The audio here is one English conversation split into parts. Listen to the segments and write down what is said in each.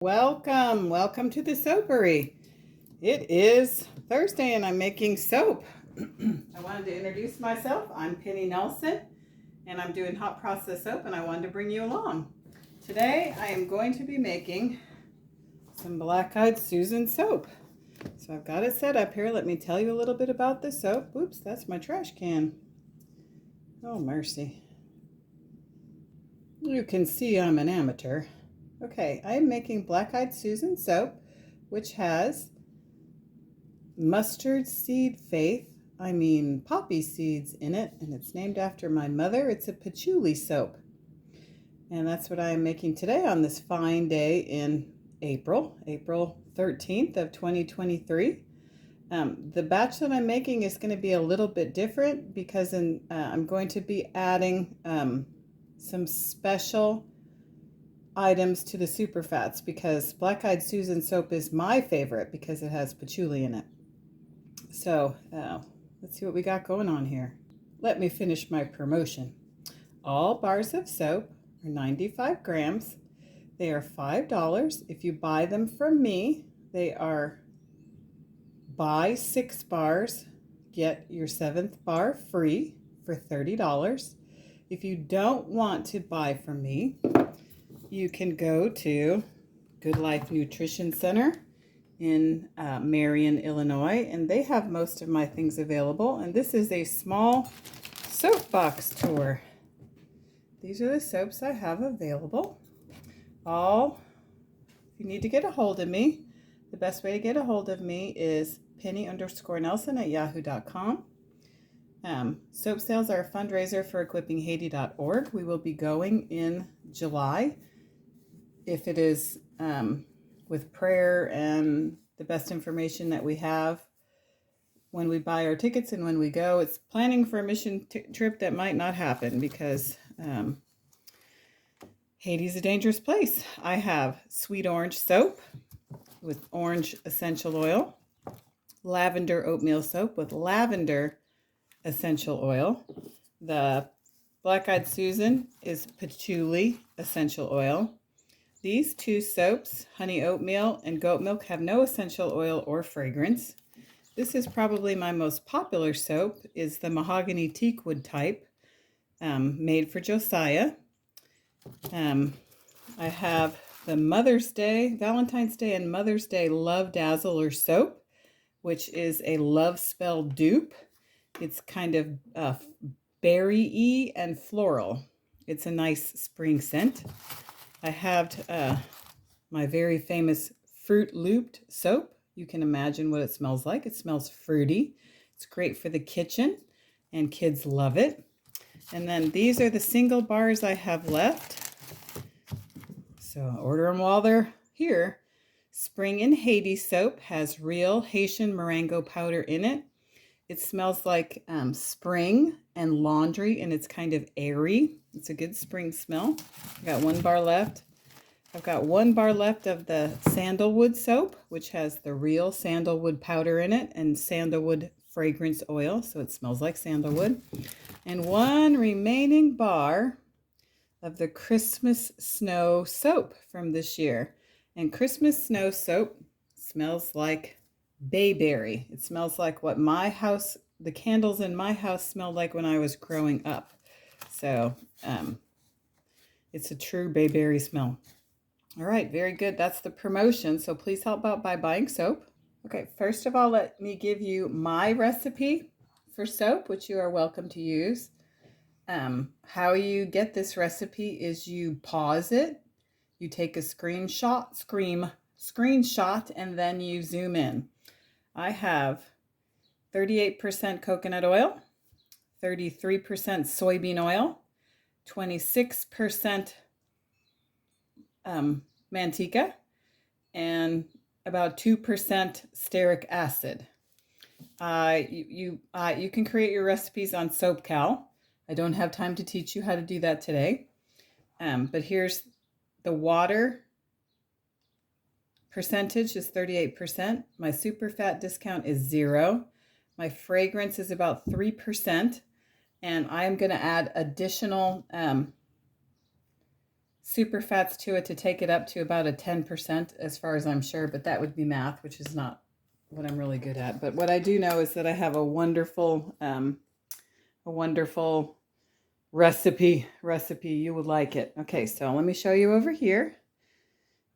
Welcome to the soapery. It is Thursday and I'm making soap. I wanted to introduce myself. I'm Penny Nelson and I'm doing hot process soap and I wanted to bring you along. Today I am going to be making some black-eyed Susan soap. So I've got it set up here. Let me tell you a little bit about the soap. Oops, that's my trash can. Oh, mercy. You can see I'm an amateur. Okay, I am making black-eyed Susan soap, which has mustard seed poppy seeds in it, and it's named after my mother. It's a patchouli soap. And that's what I am making today on this fine day in April 13th of 2023. The batch that I'm making is going to be a little bit different because I'm going to be adding some special items to the super fats because black-eyed Susan soap is my favorite because it has patchouli in it. So let's see what we got going on here. Let me finish my promotion. All bars of soap are 95 grams. They are $5. If you buy them from me, they are buy 6 bars, get your 7th bar free for $30. If you don't want to buy from me, you can go to Good Life Nutrition Center in Marion, Illinois, and they have most of my things available. And this is a small soap box tour. These are the soaps I have available. If you need to get a hold of me, the best way to get a hold of me is penny_nelson@yahoo.com. Soap sales are a fundraiser for equippinghaiti.org. We will be going in July. If it is with prayer and the best information that we have when we buy our tickets and when we go, it's planning for a mission trip that might not happen because Haiti's a dangerous place. I have sweet orange soap with orange essential oil, lavender oatmeal soap with lavender essential oil. The black-eyed Susan is patchouli essential oil. These two soaps, honey oatmeal and goat milk, have no essential oil or fragrance. This is probably my most popular soap, is the mahogany teakwood type, made for Josiah. I have the Valentine's Day and Mother's Day Love Dazzler soap, which is a love spell dupe. It's kind of berry-y and floral. It's a nice spring scent. I have my very famous Fruit Looped soap. You can imagine what it smells like. It smells fruity. It's great for the kitchen, and kids love it. And then these are the single bars I have left. So order them while they're here. Spring in Haiti soap has real Haitian Marengo powder in it. It smells like spring and laundry, and it's kind of airy. It's a good spring smell. I got 1 bar left. I've got 1 bar left of the sandalwood soap, which has the real sandalwood powder in it and sandalwood fragrance oil, so it smells like sandalwood. And 1 remaining bar of the Christmas Snow soap from this year. And Christmas Snow soap smells like bayberry. It smells like what the candles in my house smelled like when I was growing up. So it's a true bayberry smell. All right, very good. That's the promotion. So please help out by buying soap. Okay, first of all, let me give you my recipe for soap, which you are welcome to use. How you get this recipe is you pause it, you take a screenshot, and then you zoom in. I have 38% coconut oil, 33% soybean oil, 26% manteca, and about 2% stearic acid. You can create your recipes on SoapCal. I don't have time to teach you how to do that today. But here's the water percentage is 38%. My super fat discount is 0. My fragrance is about 3%. And I am going to add additional super fats to it to take it up to about a 10% as far as I'm sure, but that would be math, which is not what I'm really good at. But what I do know is that I have a wonderful recipe. You would like it. Okay, so let me show you over here.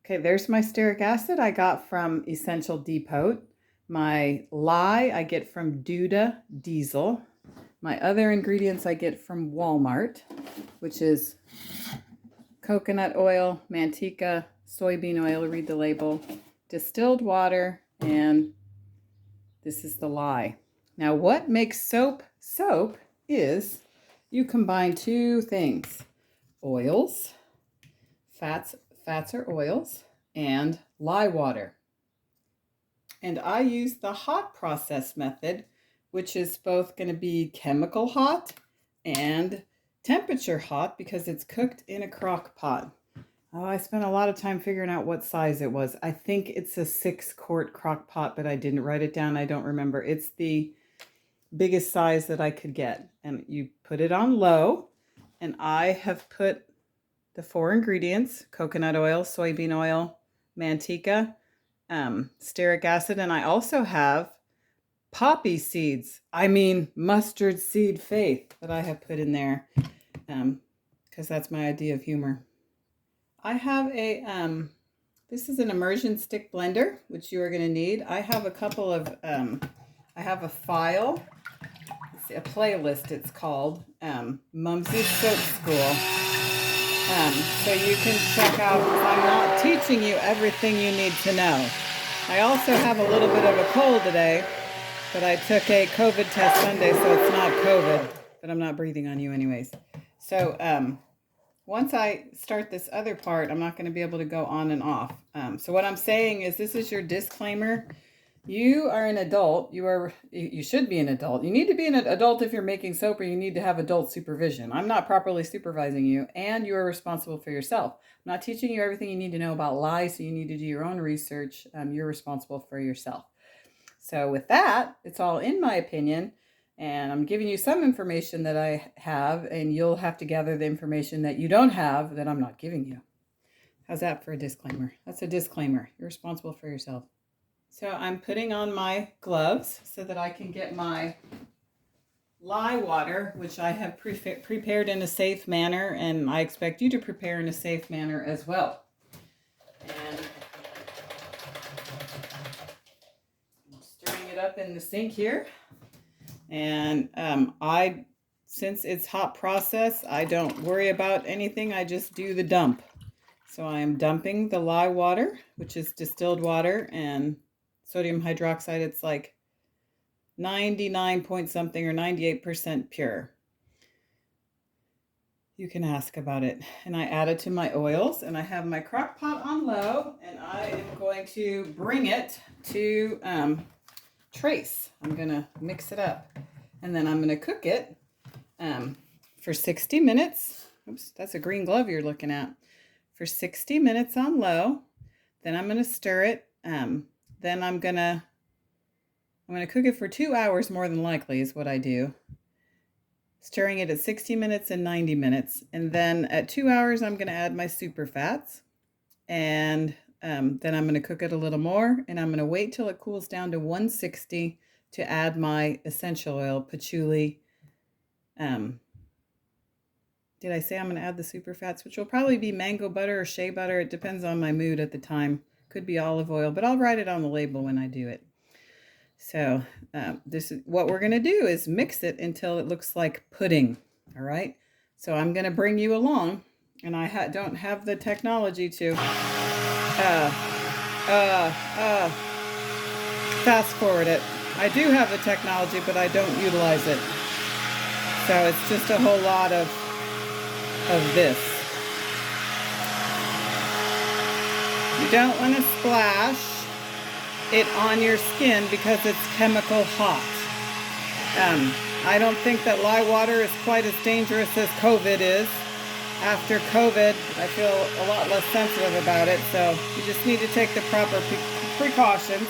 Okay, there's my stearic acid I got from Essential Depot. My lye I get from Duda Diesel. My other ingredients I get from Walmart, which is coconut oil, manteca, soybean oil, read the label, distilled water, and this is the lye. Now, what makes soap soap is you combine two things: oils, fats or oils, and lye water. And I use the hot process method, which is both going to be chemical hot and temperature hot because it's cooked in a crock pot. Oh, I spent a lot of time figuring out what size it was. I think it's a 6-quart crock pot, but I didn't write it down. I don't remember. It's the biggest size that I could get. And you put it on low, and I have put the 4 ingredients: coconut oil, soybean oil, manteca, stearic acid, and I also have poppy seeds. I mean mustard seed faith that I have put in there because that's my idea of humor. I have a, this is an immersion stick blender, which you are going to need. I have a couple of, I have a file, a playlist it's called, Mumsy's Soap School. So you can check out, I'm not teaching you everything you need to know. I also have a little bit of a cold today, but I took a COVID test Sunday, so it's not COVID, but I'm not breathing on you anyways. So once I start this other part, I'm not going to be able to go on and off. So what I'm saying is this is your disclaimer. You are an adult. You should be an adult. You need to be an adult if you're making soap, or you need to have adult supervision. I'm not properly supervising you, and you are responsible for yourself. I'm not teaching you everything you need to know about lye, so you need to do your own research. You're responsible for yourself. So with that, it's all in my opinion, and I'm giving you some information that I have, and you'll have to gather the information that you don't have that I'm not giving you. How's that for a disclaimer? That's a disclaimer. You're responsible for yourself. So I'm putting on my gloves so that I can get my lye water, which I have prepared in a safe manner, and I expect you to prepare in a safe manner as well. And I'm stirring it up in the sink here. And since it's hot process, I don't worry about anything. I just do the dump. So I am dumping the lye water, which is distilled water, and sodium hydroxide. It's like 99 point something or 98% pure. You can ask about it. And I add it to my oils, and I have my crock pot on low, and I am going to bring it to trace. I'm going to mix it up, and then I'm going to cook it for 60 minutes. Oops, that's a green glove you're looking at. For 60 minutes on low. Then I'm going to stir it. Then I'm going to cook it for 2 hours, more than likely is what I do. Stirring it at 60 minutes and 90 minutes. And then at 2 hours, I'm going to add my super fats. And then I'm going to cook it a little more. And I'm going to wait till it cools down to 160 to add my essential oil, patchouli. Did I say I'm going to add the super fats, which will probably be mango butter or shea butter. It depends on my mood at the time. Could be olive oil, but I'll write it on the label when I do it. So this is what we're going to do, is mix it until it looks like pudding. All right. So I'm going to bring you along, and I don't have the technology to fast forward it. I do have the technology, but I don't utilize it. So it's just a whole lot of this. You don't want to splash it on your skin because it's chemical hot. I don't think that lye water is quite as dangerous as COVID is. After COVID, I feel a lot less sensitive about it, so you just need to take the proper precautions.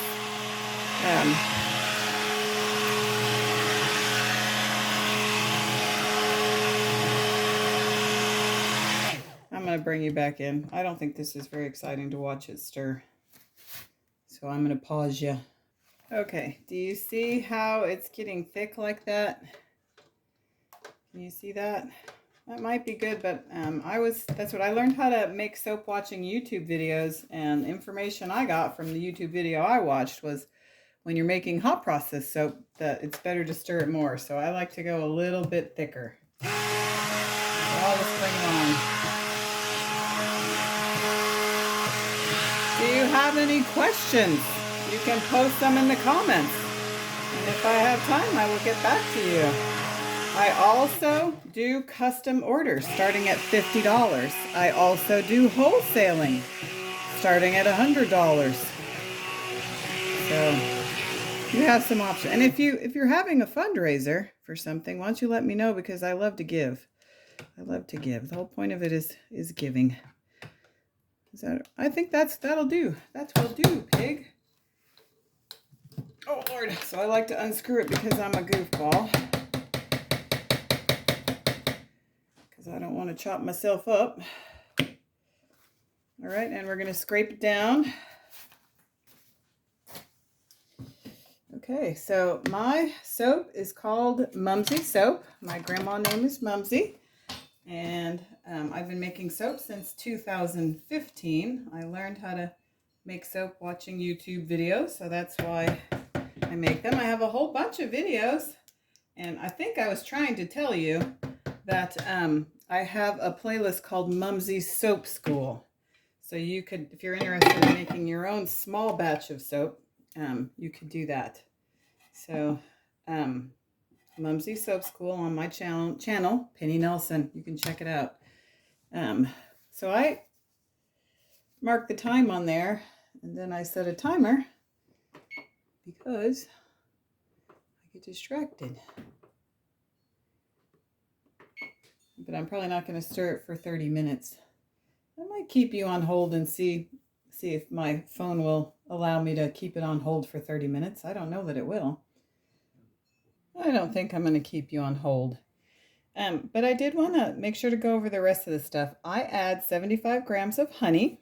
I'm to bring you back in. I don't think this is very exciting to watch it stir. So I'm going to pause you. Okay, do you see how it's getting thick like that? Can you see that? That might be good, but that's what I learned how to make soap watching YouTube videos, and information I got from the YouTube video I watched was when you're making hot process soap that it's better to stir it more. So I like to go a little bit thicker. All this thing on. Do you have any questions? You can post them in the comments. And if I have time, I will get back to you. I also do custom orders starting at $50. I also do wholesaling starting at $100. So you have some options. And if you're having a fundraiser for something, why don't you let me know, because I love to give. I love to give. The whole point of it is giving. I think that'll do. That will do, pig. Oh Lord. So I like to unscrew it because I'm a goofball. Because I don't want to chop myself up. All right, and we're going to scrape it down. Okay, so my soap is called Mumsy Soap. My grandma name is Mumsy. And I've been making soap since 2015. I learned how to make soap watching YouTube videos, so that's why I make them. I have a whole bunch of videos, and I think I was trying to tell you that I have a playlist called Mumsy Soap School. So you could, if you're interested in making your own small batch of soap, you could do that. So Mumsy Soap School on my channel, Penny Nelson. You can check it out. So I mark the time on there, and then I set a timer because I get distracted. But I'm probably not going to stir it for 30 minutes. I might keep you on hold and see if my phone will allow me to keep it on hold for 30 minutes. I don't know that it will. I don't think I'm going to keep you on hold. But I did want to make sure to go over the rest of the stuff. I add 75 grams of honey.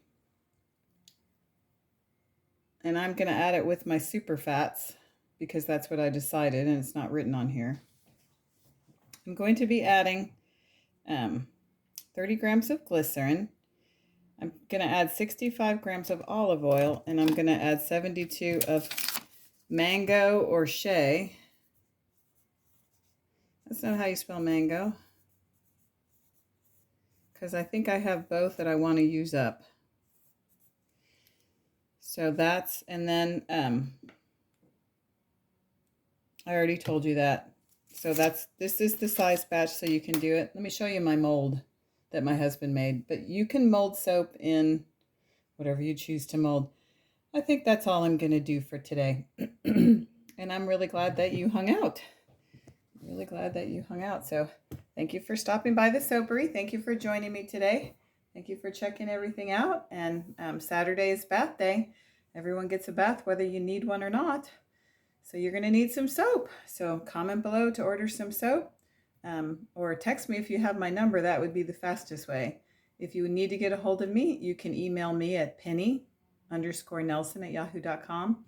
And I'm going to add it with my super fats because that's what I decided, and it's not written on here. I'm going to be adding 30 grams of glycerin. I'm going to add 65 grams of olive oil, and I'm going to add 72 of mango or shea. That's not how you spell mango, because I think I have both that I want to use up. So that's, and then I already told you that. So this is the size batch, so you can do it. Let me show you my mold that my husband made. But you can mold soap in whatever you choose to mold. I think that's all I'm going to do for today. And I'm really glad that you hung out. Really glad that you hung out. So thank you for stopping by the soapery. Thank you for joining me today. Thank you for checking everything out. And Saturday is bath day. Everyone gets a bath, whether you need one or not. So you're going to need some soap. So comment below to order some soap. Or text me if you have my number. That would be the fastest way. If you need to get a hold of me, you can email me at penny_nelson@yahoo.com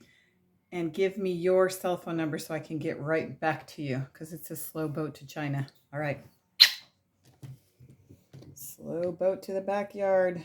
and give me your cell phone number so I can get right back to you, because it's a slow boat to China. All right. Slow boat to the backyard.